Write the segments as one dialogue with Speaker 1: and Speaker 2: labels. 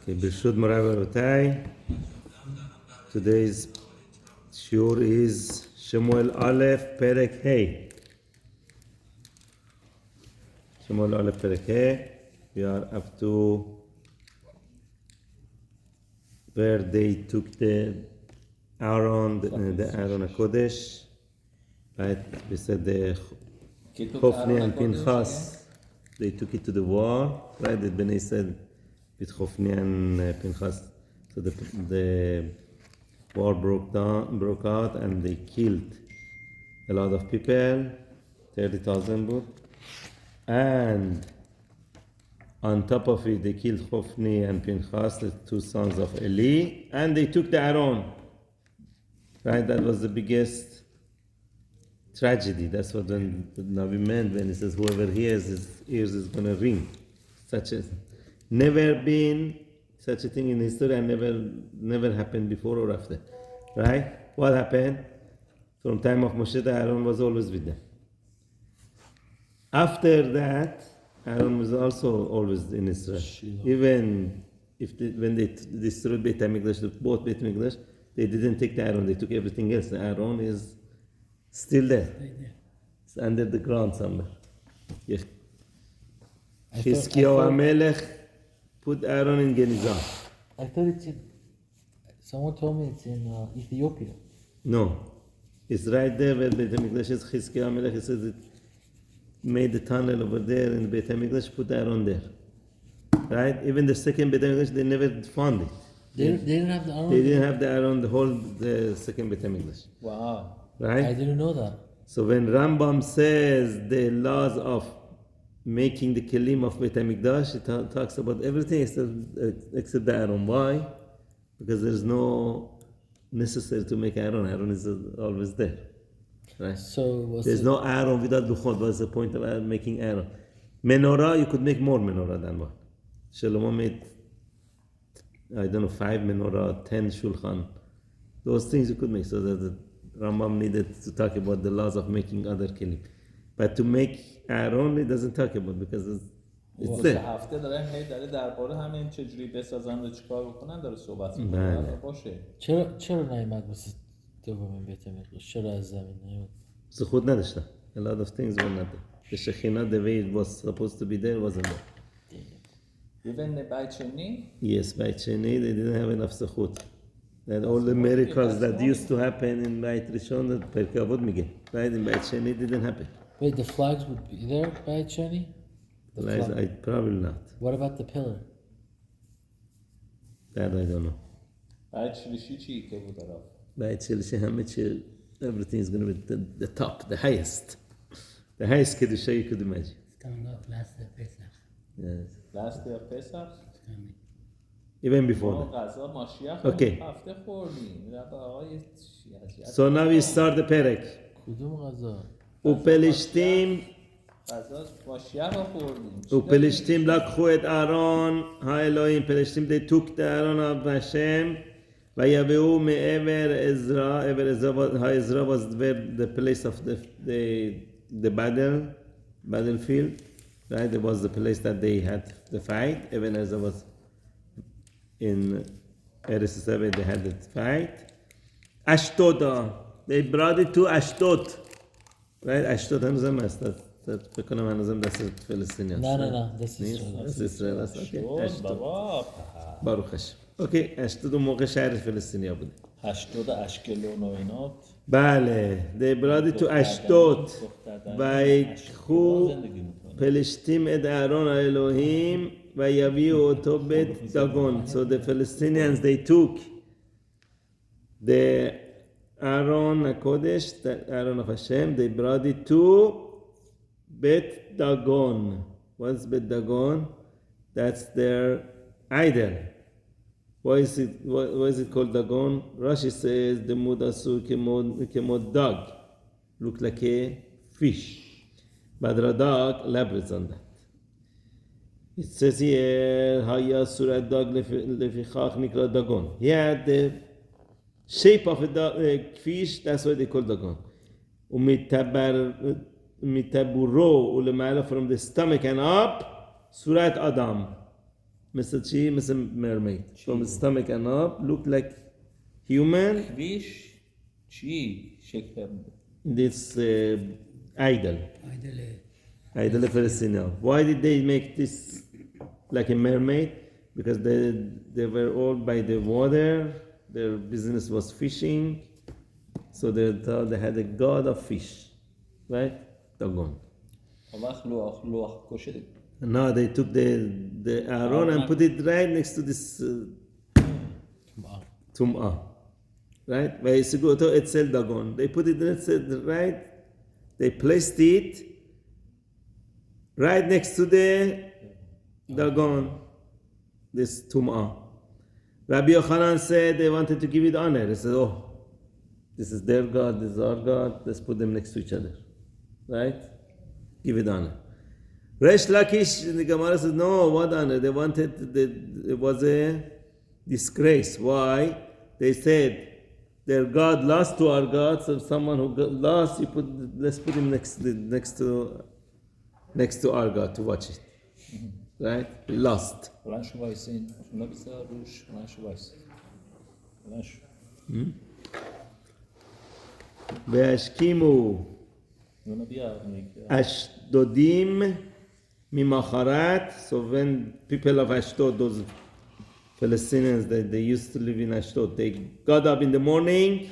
Speaker 1: Okay, Birshut Morai Barutai. Today's shiur is Shemuel Aleph Perek Hey. Shemuel Aleph Perek Hey. We are up to where they took the Aaron, the Aaron HaKodesh. Right? We said the Chofni and Pinchas. They took it to the war. Right? The Bnei said with Chofni and Pinchas. So the war broke out and they killed a lot of people, 30,000 but. And on top of it, they killed Chofni and Pinchas, the two sons of Eli, and they took the Aaron. Right? That was the biggest tragedy. That's what the Navi meant when he says, whoever hears his ears is going to ring. Never been such a thing in history and never happened before or after. Right? What happened? From time of Moshe, Aaron was always with them. After that, Aaron was also always in Israel. Even if when they destroyed Beit HaMikdash, both Beit HaMikdash, they didn't take the Aaron, they took everything else. The Aaron is still there. It's under the ground somewhere. Chizkiyahu HaMelech put Aaron in Genizah.
Speaker 2: I thought it's in... Someone told me it's in Ethiopia.
Speaker 1: No. It's right there where Beit HaMikdash is. Chizkiyahu HaMelech, he says it made the tunnel over there in Beit HaMikdash, put Aaron there. Right? Even the second Beit HaMikdash, they never found it.
Speaker 2: They didn't have the Aaron?
Speaker 1: They didn't have the Aaron, the second Beit HaMikdash.
Speaker 2: Wow.
Speaker 1: Right?
Speaker 2: I didn't know that.
Speaker 1: So when Rambam says the laws of making the kelim of Beit HaMikdash, it talks about everything except the Aaron. Why? Because there's no necessary to make Aaron. Aaron is always there. Right?
Speaker 2: So
Speaker 1: there's no Aaron without Luchot. What's the point of making Aaron? Menorah, you could make more menorah than one. Shlomo made, 5 menorah, 10 shulchan. Those things you could make. So that the Rambam needed to talk about the laws of making other kelim. But to make Aaron, it doesn't talk about because it's there.
Speaker 3: هفته داره درباره همین چجوری بسازن و چیکار بکنن داره صحبت می‌کنه باشه.
Speaker 2: چرا نیامد واسه دومین بیت مقدس؟ چرا از زمین نیامد؟
Speaker 1: زخود نداشتن. A lot of things were not there. The Shekhinah, the way it was supposed to be there, wasn't there.
Speaker 3: Even the Beit Sheni?
Speaker 1: Yes, Beit Sheni, they didn't have enough zechut. And all the miracles that used to happen in Beit Rishon, that Perkei Avot mige, right? In Beit Sheni, didn't happen.
Speaker 2: Wait, the flags would be there by Sheni?
Speaker 1: Probably not.
Speaker 2: What about the pillar?
Speaker 1: That I don't know.
Speaker 3: Beit Shlishi چی که بود داره؟
Speaker 1: Beit Shlishi, everything is going to be the top, the highest. The highest Kedusha you could imagine.
Speaker 4: It's coming up last day of Pesach.
Speaker 1: Yes.
Speaker 3: Last day of Pesach?
Speaker 4: It's coming.
Speaker 1: Even before that.
Speaker 3: غذا ماشیخ
Speaker 1: Okay.
Speaker 3: هفته خوردیم.
Speaker 1: So now we start the Perek.
Speaker 2: کدوم غذا؟
Speaker 1: ופלשתים
Speaker 3: غذا ماشیخ خوردیم.
Speaker 1: ופלשתים לקחו את אהרון האלוהים. פלשתים, they took the Aaron of Hashem ויביאו מעבר עזרא. העזרא was where the place of the battlefield. Right? It was the place that they had the fight. Even as I was in Eretz Yisrael, they had the fight. Ashdod, they brought it to Ashdod. Right? Ashdod, hanuzam است. بکنم هنوزم دست فلسطینی است.
Speaker 2: نه this is
Speaker 1: اسرائیل است.
Speaker 3: Ashdod. بابا.
Speaker 1: باروخ هشم. اوکی، اشتود موقع شهر فلسطینیا بوده.
Speaker 3: هشتاد اشکلون و اینات.
Speaker 1: بله. They brought it to Ashdod. ויקחו פלשתים את אהרון האלוהים ויביאו אותו בית דגון. So the Palestinians, they took the Aaron HaKodesh, the Aaron of Hashem, they brought it to Bet Dagon. What's Bet Dagon? That's their idol. Why is it called Dagon? Rashi says the mudasu kemo dog, look like a fish, but Radak elaborates on that. It says here, Haya Surat Dog Lefichach Nikra Dagon. He had the shape of a fish, that's why they call Dagon. Mitaburo ulemala, from the stomach and up, Surat Adam. Mr. Mermaid. From the stomach and up, looked like human.
Speaker 3: کریش چی شکل
Speaker 1: This idol.
Speaker 4: Idol
Speaker 1: Palestinian. Why did they make this like a mermaid? Because they were all by the water. Their business was fishing. So they thought they had a god of fish. Right? Dagon.
Speaker 3: وقت لوح کشه
Speaker 1: And now they took the Aaron and put it right next to this Tum'ah. Right? Vayisigoto etzel Dagon. They put it right. They placed it right next to the Dagon, this Tum'ah. Rabbi Yochanan said they wanted to give it honor. They said, oh, this is their God, this is our God. Let's put them next to each other. Right? Give it honor. Resh Lakish, the Gemara says, no, what honor? They wanted, it was a disgrace. Why? They said, their God lost to our God, so someone who got lost, let's put him next to our God to watch it. Right? We lost.
Speaker 3: بلند شو وایسین اونا بذار روش بلند شو وایسین بلند شو
Speaker 1: והשכימו
Speaker 3: اونا بیا
Speaker 1: אשדודים ממחרת. So when people of Ashdod, those Palestinians that they used to live in Ashdod, they got up in the morning,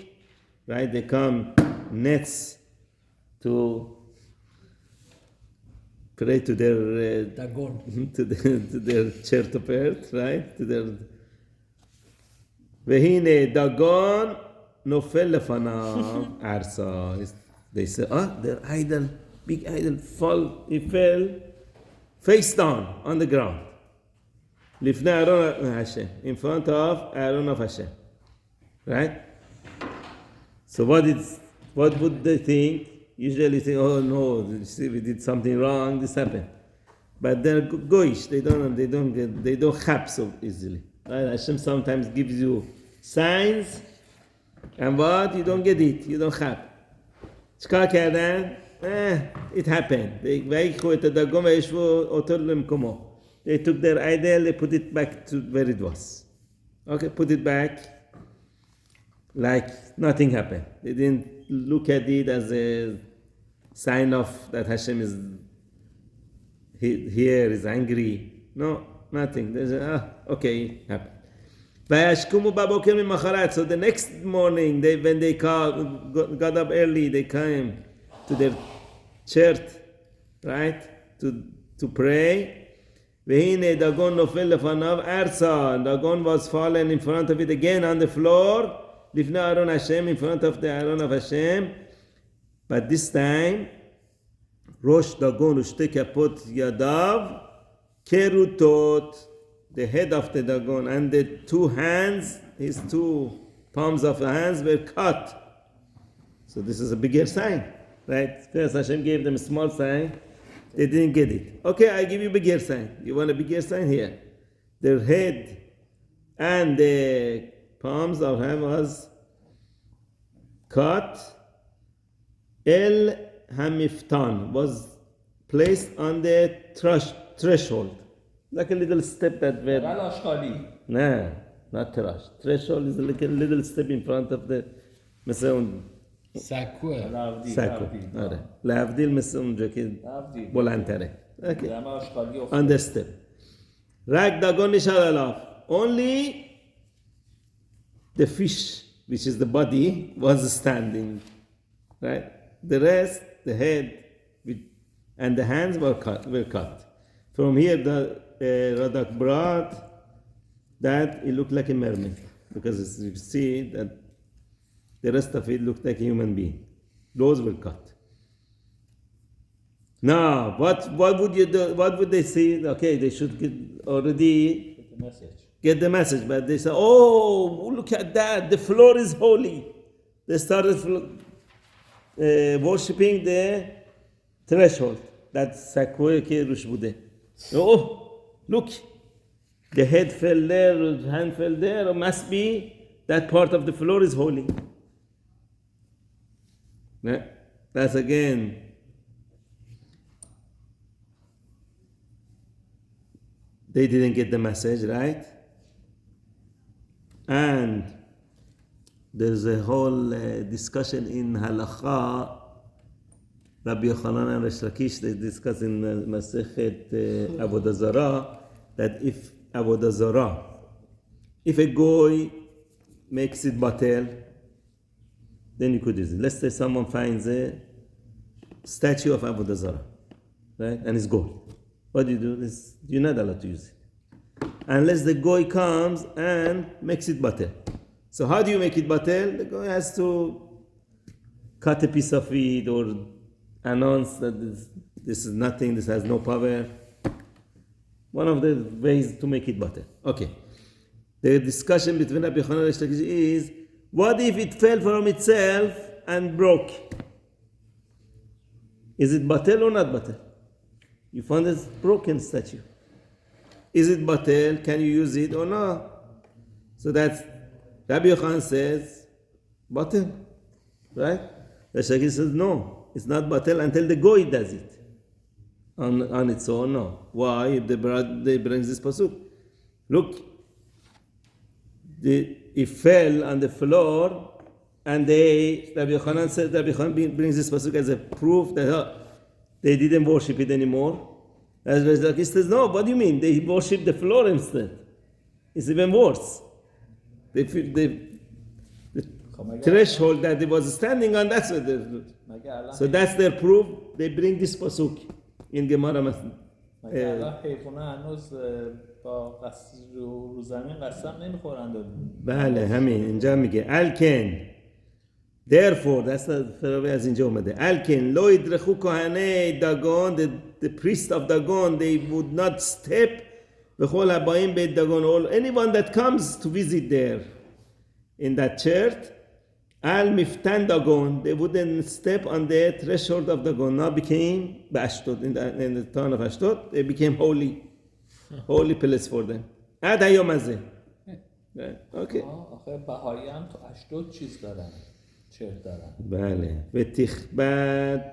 Speaker 1: right? They come nets to pray to their
Speaker 2: Dagon.
Speaker 1: to their chert of earth, right? To their והנה דגון נופל לפניו ארצה. They say, their idol, big idol, he fell face down on the ground. לפני אהרון Hashem, in front of Aaron of Hashem. Right? So what would they think? Usually think, oh no, see, we did something wrong, this happened. But they're goyish, they don't chap so easily. Right? Hashem sometimes gives you signs, and what? You don't get it, you don't chap. چکار کردن؟ it happened. ویخو את הדגון וישבו אותו למקומו. They took their idol, they put it back to where it was. Okay, put it back like nothing happened. They didn't look at it as a sign of that Hashem is here, is angry. No, nothing. They said, okay, it happened. וישכמו בבוקר ממחרת. So the next morning, when they got up early, they came to their church, right, to pray. והנה דגון נופל לפניו ארצה. Dagon was fallen in front of it again on the floor. לפני אהרון Hashem, in front of the Aaron of Hashem. But this time, ראש דגון ושתי כפות ידיו כרוטות. The head of the Dagon and the two hands, his two palms of the hands were cut. So this is a bigger sign, right? First Hashem gave them a small sign. They didn't get it. Okay, I give you a bigger sign. You want a bigger sign? Here. Their head and the palms of hand was cut. El Hamiftan was placed on the threshold. Like a little step that were... No, not trash. Threshold is like a little step in front of the... مثلا
Speaker 2: سکوه.
Speaker 1: سکو. آره. لفدیل مثل اونجا که بلندتره. Okay. On the step. رگ داگون نشاد علاف. Only the fish, which is the body, was standing. Right? The rest, the head and the hands were cut. From here, the Radak brought that it looked like a mermaid, because you see that the rest of it looked like a human being. Those were cut. Now, what would you do? What would they see? Okay, they should get the message, but they say, "Oh, look at that! The floor is holy." They started worshipping the threshold. That's sakwe ke rush bude. Oh, look, the head fell there, the hand fell there. It must be that part of the floor is holy. That's again they didn't get the message, right? And there's a whole discussion in Halakha. Rabbi Yochanan and Resh Lakish, they discuss in Masechet Avodah Zarah that if Avodah Zarah, if a goy makes it batel, then you could use it. Let's say someone finds a statue of Avodah Zarah, right, and it's gold. What do? You're not allowed to use it unless the goy comes and makes it batel. So how do you make it batel? The goy has to cut a piece of it or announce that this is nothing, this has no power. One of the ways to make it batel. Okay. The discussion between Rabbi Yochanan and Resh Lakish is, what if it fell from itself and broke? Is it batel or not batel? You found a broken statue. Is it batel? Can you use it or not? So that's Rabbi Yochanan says batel, right? Resh Lakish says no, it's not batel until the goy does it on its own. No. Why? They brings this pasuk. Look, it fell on the floor, and Rabbi Yochanan brings this pasuk as a proof that they didn't worship it anymore. As Resh Lakish says, no, what do you mean? They worship the floor instead. It's even worse. The threshold that it was standing on, that's what so that's their proof. They bring this pasuk in Gemara.
Speaker 3: با رو زمین قسم نمیخورند.
Speaker 1: بله همین اینجا میگه الکن therefore that's the از اینجا اومده الکن لو یدرخو کهنه داگون the priest of Dagon, they would not step بخول ابایم بیت داگون, all anyone that comes to visit there in that church al miftan Dagon, they wouldn't step on the threshold of Dagon. Now became Ashdod, in the town of Ashdod, they became holy place for them. عد ایام از اوکی.
Speaker 3: آخه بهایی هم تو اشدود چیز دارن، چرت دارن.
Speaker 1: بله. و تخبت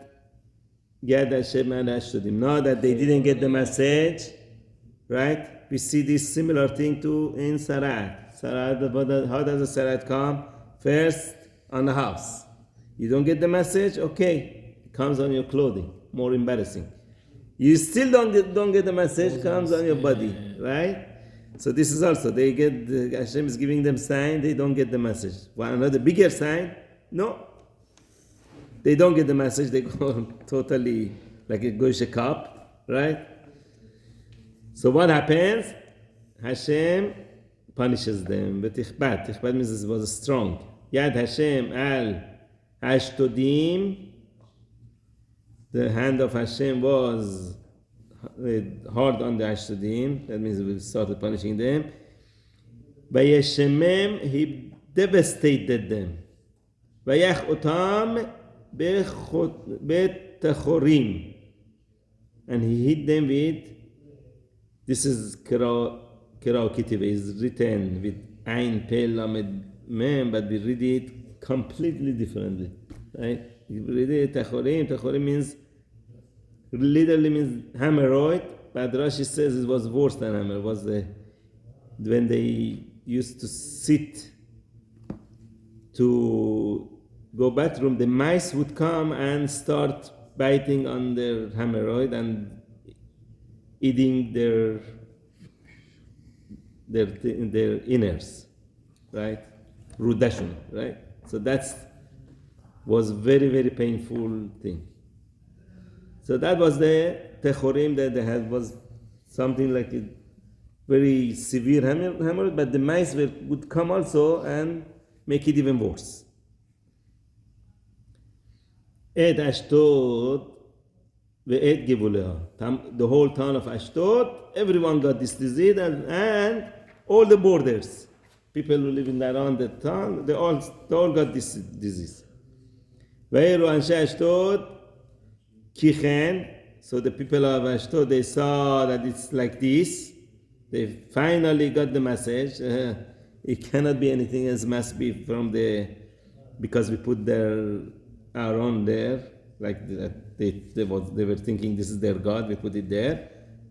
Speaker 1: گردش من اشدودیم. Now that they didn't get the message, right? We see this similar thing to in Sarat. How does the Sarat come? First on the house. You don't get the message, okay, it comes on your clothing. More embarrassing. You still don't get the message, comes on your body, right? So this is also, they get, Hashem is giving them sign, they don't get the message. Well, another bigger sign, no. They don't get the message, they go totally like a goyish cup, right? So what happens? Hashem punishes them. But Tichbat means it was strong. Yad Hashem al Ashtodim, the hand of Hashem was hard on the Ashtodim. That means we started punishing them. By Yeshemem, he devastated them. Vayach otam betachorim, and he hit them with. This is Kira Kitiv, is written with Ain Pe Lamed Mem, but we read it completely differently, right? You read it Tachorim. Tachorim means literally means hemorrhoid, but Rashi says it was worse than hemorrhoid. It was when they used to sit to go bathroom, the mice would come and start biting on their hemorrhoid and eating their innards, right? Rudashun, right? So that's was very, very painful thing. So that was the techorim that they had, was something like a very severe hemorrhage, but the mice would come also and make it even worse. Ed Ashdod ve'ed Givuleha. The whole town of Ashdod, everyone got this disease, and all the borders, people who live around the town, they all got this disease. Ve'eru anshe Ashdod kichen. So the people of Ashdod, they saw that it's like this. They finally got the message. It cannot be anything else. Must be from because we put their Aaron there, like that. They were thinking this is their God. We put it there.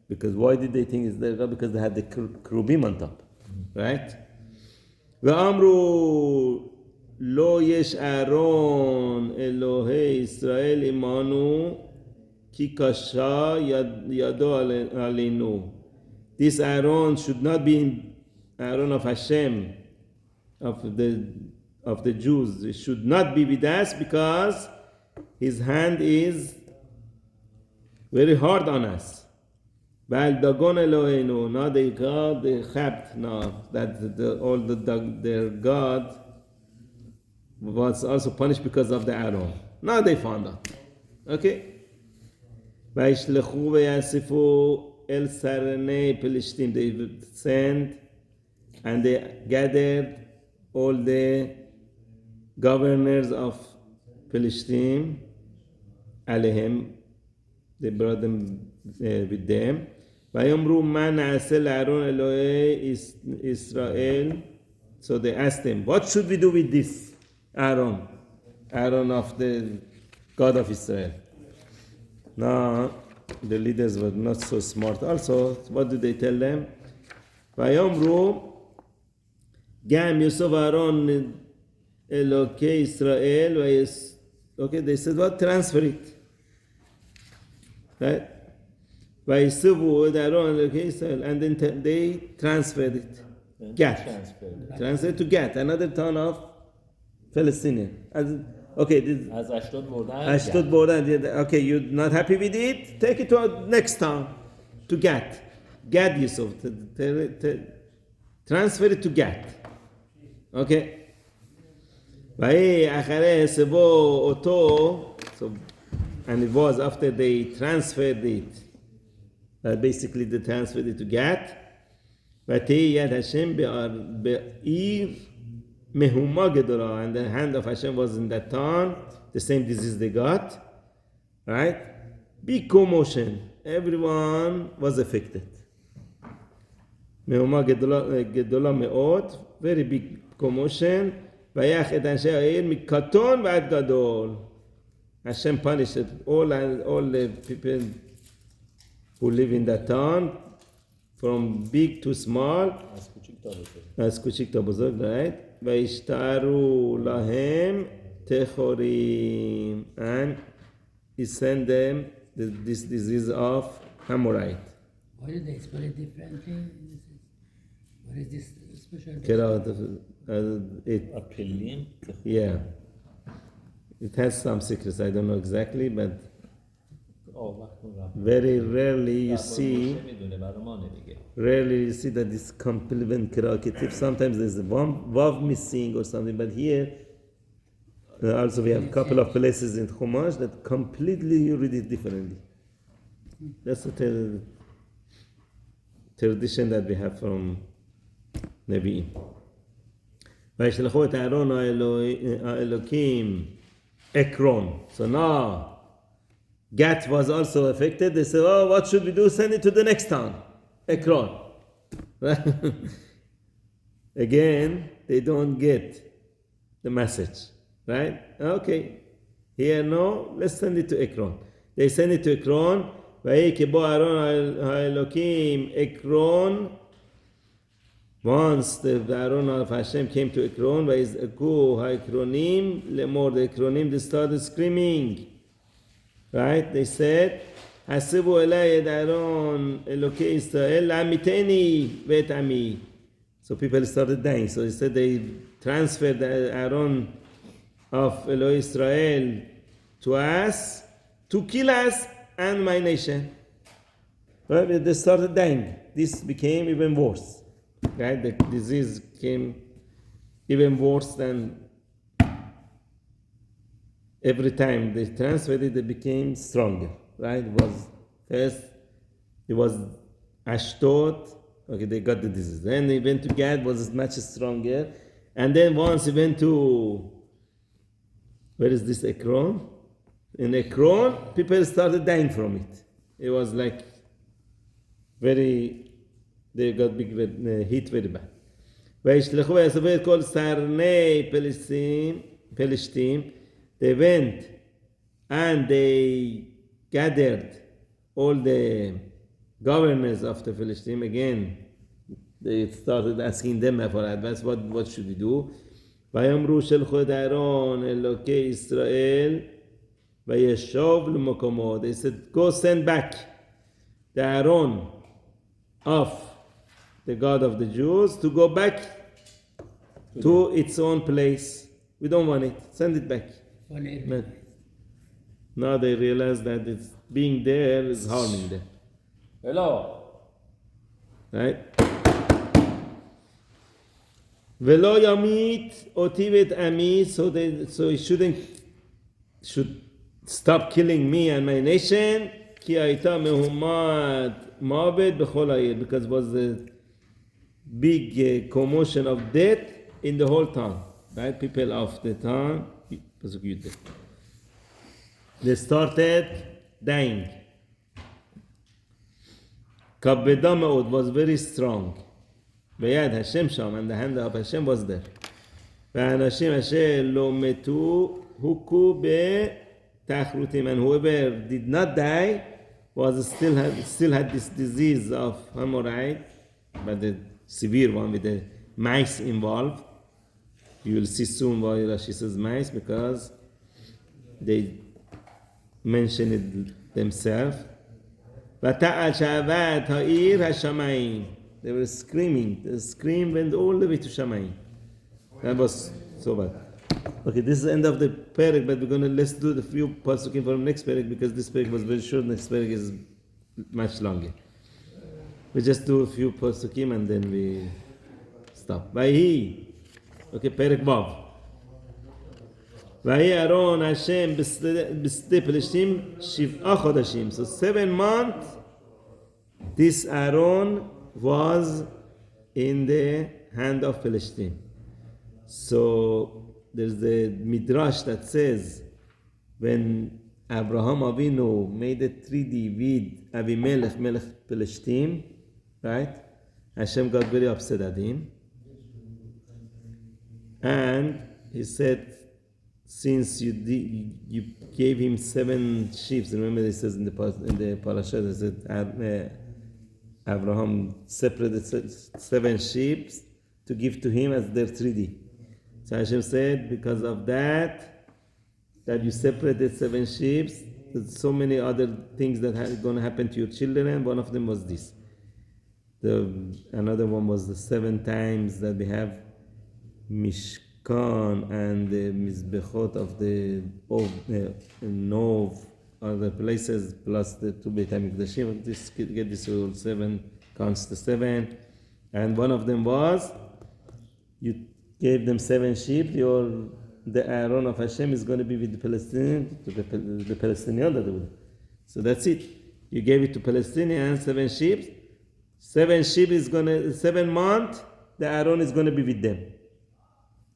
Speaker 1: Because why did they think it's their God? Because they had the cherubim on top, right? ואמרו לא יש אהרון אלוהי ישראל עמנו כי קשה ידו עלינו. This Aaron should not be Aaron of Hashem, of the Jews. It should not be with us because his hand is very hard on us. But Dagon Eloheinu, not the God, the Chapt, no, that their God was also punished because of the Aaron. Now they found out. Okay? וישלחו ויאספו אל סרני פלישתים. They sent and they gathered all the governors of Philistine עליהם. They brought them with them. ויאמרו מה נעשה לאהרון אלוהי ישראל. So they asked him, what should we do with this Aaron of the God of Israel? Now, the leaders were not so smart. Also, what do they tell them? ויאמרו גם יוסף אהרון אלוקי ישראל. Okay, they said, what? Transfer it. Right? ויסבו את אהרון אלוקי ישראל. And then they transferred it. Gat. Transferred to Gat, another town of Palestinian. Okay,
Speaker 3: از اشدود بردن.
Speaker 1: Ashdod border. Okay, you're not happy with it? Take it to the next town, to Gat. Gad Yusuf. Transfer it to Gat. Okay. ויהי אחרי סבו אותו. So, and it was after they transferred it. Basically, they transferred it to Gat. ותהי יד השם בעיר Mehuma Gedora, and the hand of Hashem was in that town, the same disease they got, right? Big commotion, everyone was affected. Mehuma Gedola Meot, very big commotion. Vayach et anshe ha'ir mikaton v'ad gadol. Hashem punished all the people who live in that town, from big to small, as kuchik to bozog, right? וישתערו להם תחורים, and he sent them this disease of hemorrhoid.
Speaker 4: Why did they spell it differently? What is this special?
Speaker 3: اپلیم.
Speaker 1: Yeah, it has some secrets. I don't know exactly, but very rarely you see that this complement keraketiv. Sometimes there's a vav missing or something, but here also we have a couple of places in Chumash that completely you read it differently. That's a tradition that we have from Nevi'im. וישלחו את אהרון האלוקים Ekron. So now Gat was also affected. They said, oh, what should we do? Send it to the next town, Ekron. Again, they don't get the message, right? Okay, here no, let's send it to Ekron. They send it to Ekron. ויהי כבוא אהרון האלוקים Ekron. Once the Aaron of Hashem came to Ekron, ויזעקו האקרונים לאמור. The Ekronim, they started screaming. Right? They said, "Hasibu elay et Aaron Elokei Israel la'amiteni ve'et ami." So people started dying. So they said they transferred the Aaron of Elokei Israel to us to kill us and my nation. Right? They started dying. This became even worse. Right? The disease came even worse than. Every time they transferred it, it became stronger, right? It was Ashdod. Okay, they got the disease. Then they went to Gad, was much stronger. And then once he went to, where is this Ekron? In Ekron, people started dying from it. It was like they got big heat very bad. וישלחו ויאספו את כל סרני פלשתים. They went and they gathered all the governors of the Philistines, again, they started asking them for advice, what should we do? ויאמרו שלחו את אהרון אלוקי ישראל וישוב למקומו. They said, go send back the Aaron of the God of the Jews to go back to its own place. We don't want it. Send it back. Now they realize that it's being there is harming them.
Speaker 3: Hello.
Speaker 1: Right? Velo yamit oti vet ami, so he should stop killing me and my nation. Ki aita mehumad ma'aved b'chol ha'ir, because it was a big commotion of death in the whole town. Right? People of the town, they started dying. Kabeda me'od was very strong. Beyad Hashem sham, and the hand of Hashem was there. Ve'anashim asher lo metu huku be'tachrutim, and whoever did not die was still had this disease of hemorrhoid, but the severe one with the mice involved. You will see soon why Rashi says mice, because they mention it themselves. Vata'al sha'avat ha'ir ha'shamayim. They were screaming. The scream went all the way to Shamayim. That was so bad. Okay, this is the end of the parak, but let's do the few pasukim from next parak, because this parak was very short. Next parak is much longer. We just do a few pasukim and then we stop. Vayhi. Okay, parak vav. Vayhi Aaron Hashem b'sde Pelishtim shiv'a chodashim. So 7 months, this Aaron was in the hand of Philistine. So there's the midrash that says when Abraham Avinu made a treaty with Avimelech, Melech Philistine, right? Hashem got very upset at him, and he said, since you gave him 7 sheep, remember it says in the parasha, it said Abraham separated 7 sheep to give to him as their treaty. So Hashem said, because of that you separated 7 sheep, there's so many other things that are going to happen to your children. One of them was this. Another one was the 7 times that we have Mishkan and the Mizbechot of the Nov, other places, plus the 2 Beit HaMikdashim. Get this all 7 counts to 7. And one of them was, you gave them 7 sheep, the Aaron of Hashem is going to be with the Palestinians, the Palestinians. So that's it. You gave it to Palestinians, 7 sheep. 7 sheep is going to, 7 months, the Aaron is going to be with them.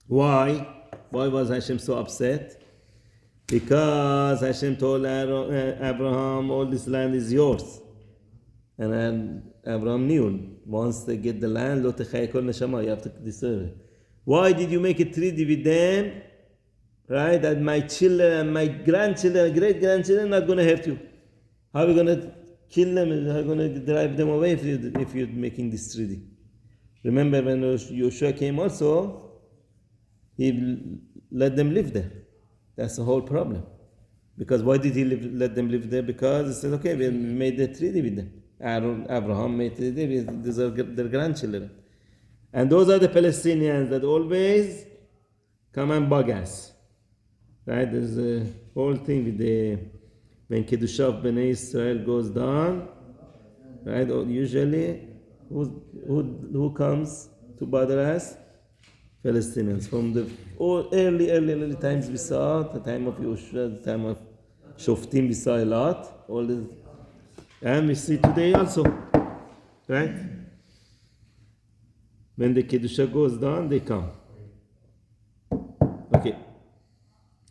Speaker 1: Why? Why was Hashem so upset? Because Hashem told Abraham, all this land is yours. And Abraham knew, once they get the land, you have to deserve it. Why did you make a treaty with them? Right? That my children and my grandchildren, great-grandchildren are not going to hurt you. How are we going to kill them? How are we going to drive them away if you're making this treaty? Remember when Yoshua came also, he let them live there. That's the whole problem. Because why did he let them live there? Because he said, okay, we made a treaty with them. Abraham made a treaty, these are their grandchildren. And those are the Palestinians that always come and bug us. Right? There's a whole thing with when Kedusha of Bnei Israel goes down, right? Usually, who comes to bother us? Palestinians. From the early times we saw, the time of Yoshua, the time of Shoftim, we saw a lot. And we see today also. Right? When the Kedusha goes down, they come. Okay.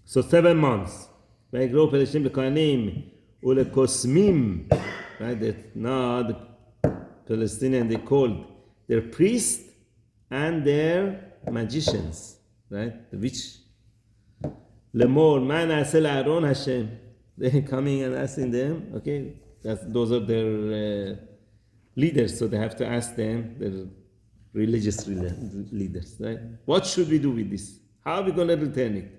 Speaker 1: So 7 months. ויגרו פלשתים לכהנים ולקוסמים. Right? That now the Palestinians, they called their priests and their magicians. Right? The witch. Lemor, man asel Aaron Hashem. They're coming and asking them, okay, those are their leaders, so they have to ask them, the religious leaders, right? What should we do with this? How are we going to return it?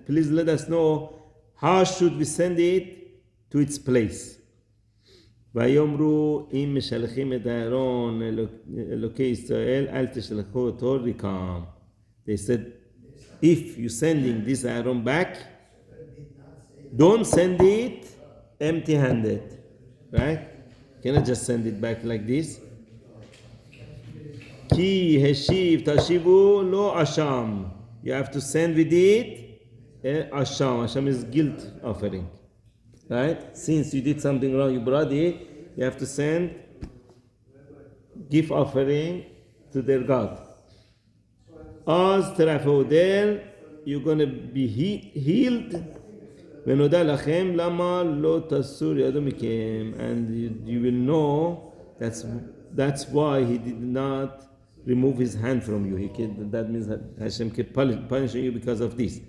Speaker 1: Please let us know how should we send it to its place. ויאמרו אם משלחים את הארון אלוקי ישראל אל תשלחו אותו ריקם. They said, if you sending this Aaron back, don't send it empty-handed, right? You cannot just send it back like this. כי השיב תשיבו לא אשם. You have to send with it אשם. אשם is guilt offering. Right? Since you did something wrong, you brought it, you have to send gift offering to their God. As terafo there, you're going to be healed. ונודע לכם למה לא תסור ידו מכם, and you will know that's why he did not remove his hand from you. That means that Hashem kept punishing you because of this,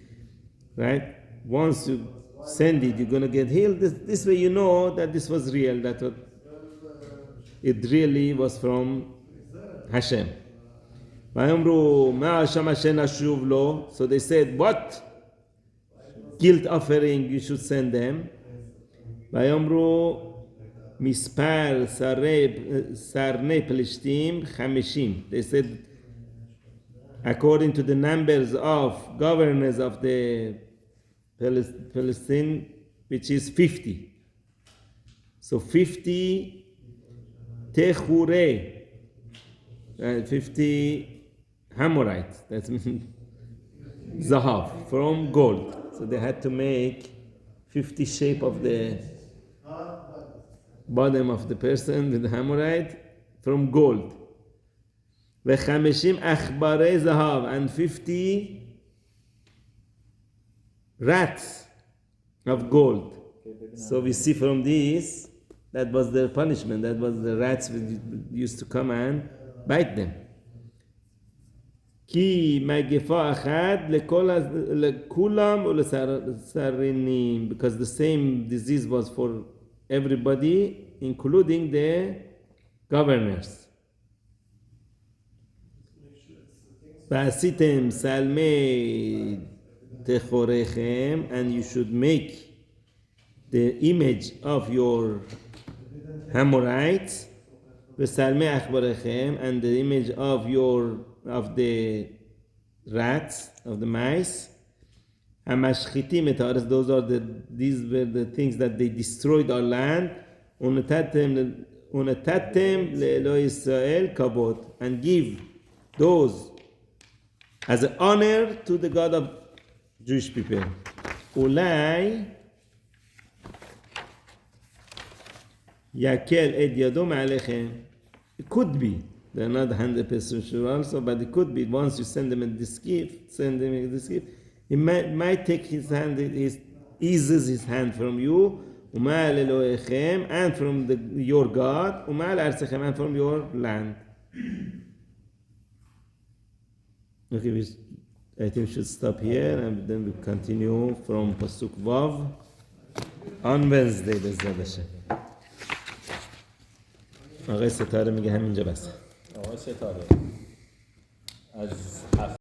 Speaker 1: right? Once you send it, you're going to get healed. This way you know that this was real, that it really was from Hashem. So they said, what guilt offering you should send them? Mispar sarnei pelishtim chamishim. They said, according to the numbers of governors of the Palestine, which is 50. So 50 techure, 50 Hamorites. That's zahav, from gold. So they had to make 50 shape of the bottom of the person with the Hamorite from gold. V'chameshim achbarei zahav, and 50 rats of gold. So we see from this, that was their punishment. That was the rats used to come and bite them. כי מגפה אחת לכולם ולשרינים, because the same disease was for everybody, including the governors. ועשיתם שלמי תחוריכם, and you should make the image of your Hamorites, ושלמי עכבריכם, and the image of the rats, of the mice. המשחיתים את הארץ, these were the things that they destroyed our land. ונתתם לאלוהי ישראל כבוד, and give those as an honor to the God of Jewish people. אולי יקל את ידו מעליכם. It could be. They're not 100% sure also, but it could be. Once you send them this gift, he might take his hand, eases his hand from you, ומעל אלוהיכם, and from your God, ומעל ארצכם, and from your land. Okay, I think we should stop here, and then we continue from Pasuk Vav on Wednesday, Bezrat Hashem. آقای ستاره میگه همینجا بس.
Speaker 3: آقای ستاره از